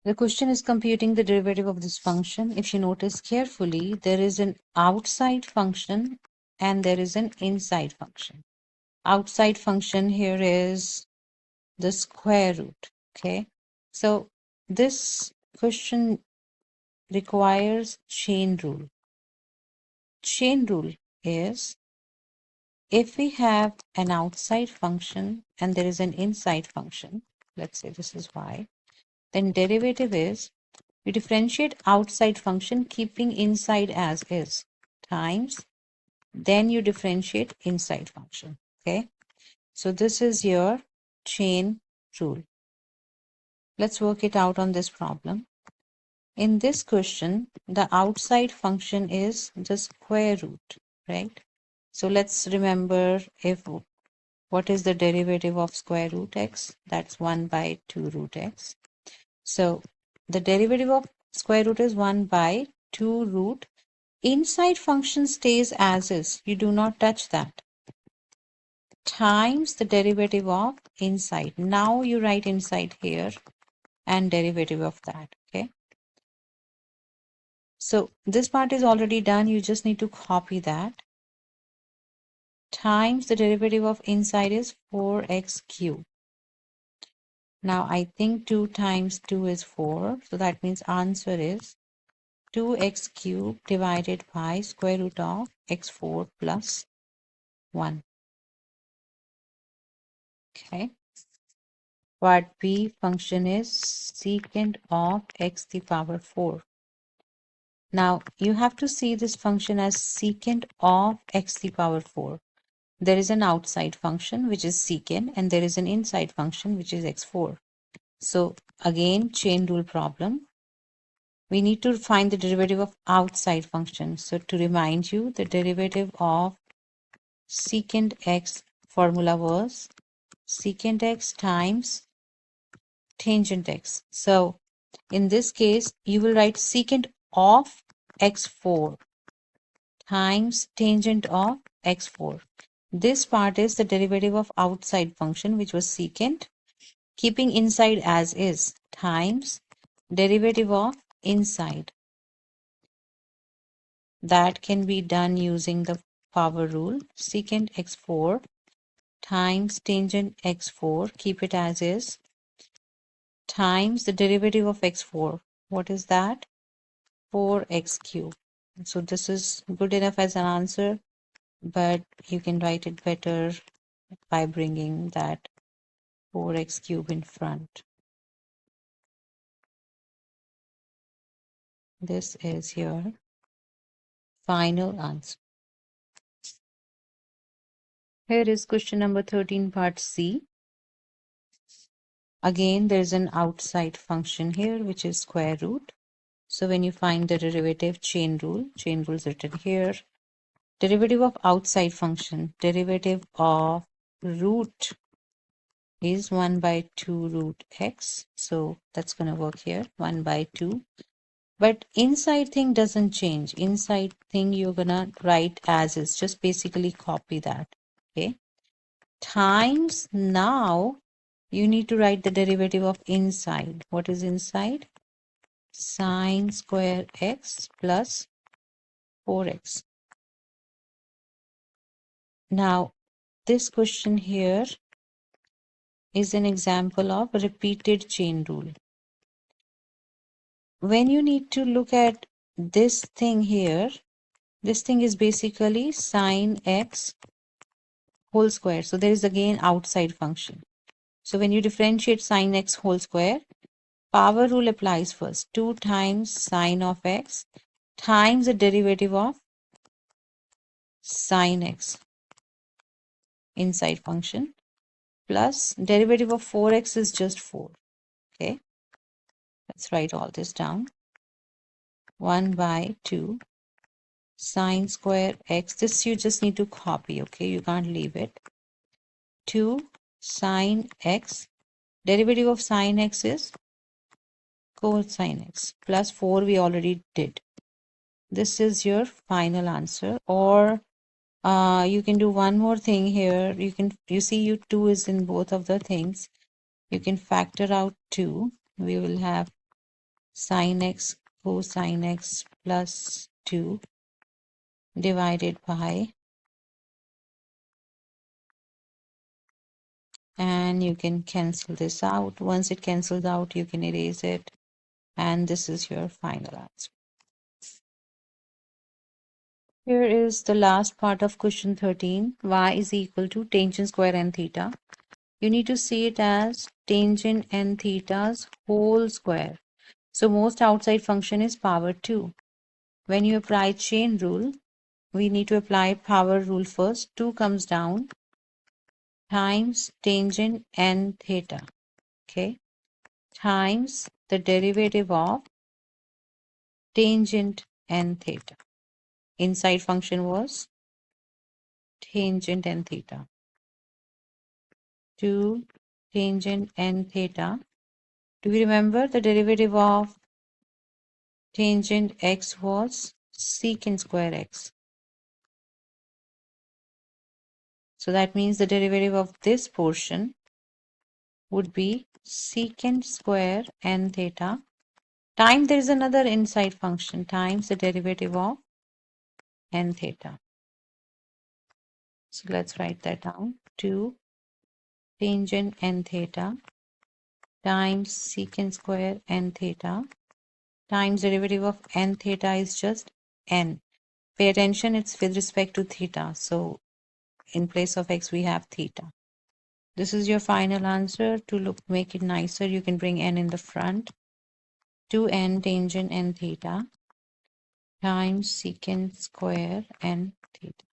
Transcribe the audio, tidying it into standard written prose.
The question is computing the derivative of this function. If you notice carefully, there is an outside function and there is an inside function. Outside function here is the square root. Okay, so this question requires chain rule. Chain rule is if we have an outside function and there is an inside function, let's say this is y, then derivative is you differentiate outside function keeping inside as is times then you differentiate inside function. Okay, so this is your chain rule. Let's work it out on this problem. In this question, the outside function is the square root, right? So let's remember if what is the derivative of square root x? That's 1 by 2 root x. So the derivative of square root is 1 by 2 root. Inside function stays as is. You do not touch that. Times the derivative of inside. Now you write inside here and derivative of that. Okay. So this part is already done. You just need to copy that. Times the derivative of inside is 4x cubed. Now I think 2 times 2 is 4. So that means answer is 2x cubed divided by square root of x4 plus 1. Okay. Part B function is secant of x to the power 4. Now you have to see this function as secant of x to the power 4. There is an outside function which is secant and there is an inside function which is x4. So again, chain rule problem. We need to find the derivative of outside function. So to remind you, the derivative of secant x formula was secant x times tangent x. So in this case, you will write secant of x4 times tangent of x4. This part is the derivative of outside function, which was secant, keeping inside as is, times derivative of inside. That can be done using the power rule. Secant x4 times tangent x4, keep it as is, times the derivative of x4. What is that? 4x cubed. So this is good enough as an answer, but you can write it better by bringing that 4x cubed in front. This is your final answer. Here is question number 13, part C. Again, there's an outside function here, which is square root. So when you find the derivative, chain rule is written here. Derivative of outside function, derivative of root is 1 by 2 root x. So that's going to work here, 1 by 2. But inside thing doesn't change. Inside thing you're going to write as is. Just basically copy that. Okay. Times now you need to write the derivative of inside. What is inside? Sine square x plus 4x. Now, this question here is an example of repeated chain rule. When you need to look at this thing here, this thing is basically sine x whole square. So there is again outside function. So when you differentiate sine x whole square, power rule applies first. 2 times sine of x times the derivative of sine x inside function plus derivative of 4x is just 4. Okay, let's write all this down. 1 by 2 sine square x. This you just need to copy. Okay, you can't leave it. 2 sine x. Derivative of sine x is cosine x plus 4 we already did. This is your final answer. Or you can do one more thing here. You see 2 is in both of the things. You can factor out 2. We will have sin x cosine x plus 2 divided by, and you can cancel this out. Once it cancels out, you can erase it, and this is your final answer. Here is the last part of question 13. Y is equal to tangent square n theta. You need to see it as tangent n theta's whole square. So most outside function is power 2. When you apply chain rule, we need to apply power rule first. 2 comes down times tangent n theta, okay, times the derivative of tangent n theta. Inside function was tangent n theta. 2 tangent n theta. Do you remember the derivative of tangent x was secant square x? So that means the derivative of this portion would be secant square n theta times there is another inside function times the derivative of n theta. So let's write that down. 2 tangent n theta times secant square n theta times derivative of n theta is just n. Pay attention, it's with respect to theta. So in place of x, we have theta. This is your final answer. To make it nicer, you can bring n in the front. 2n tangent n theta times secant square n theta.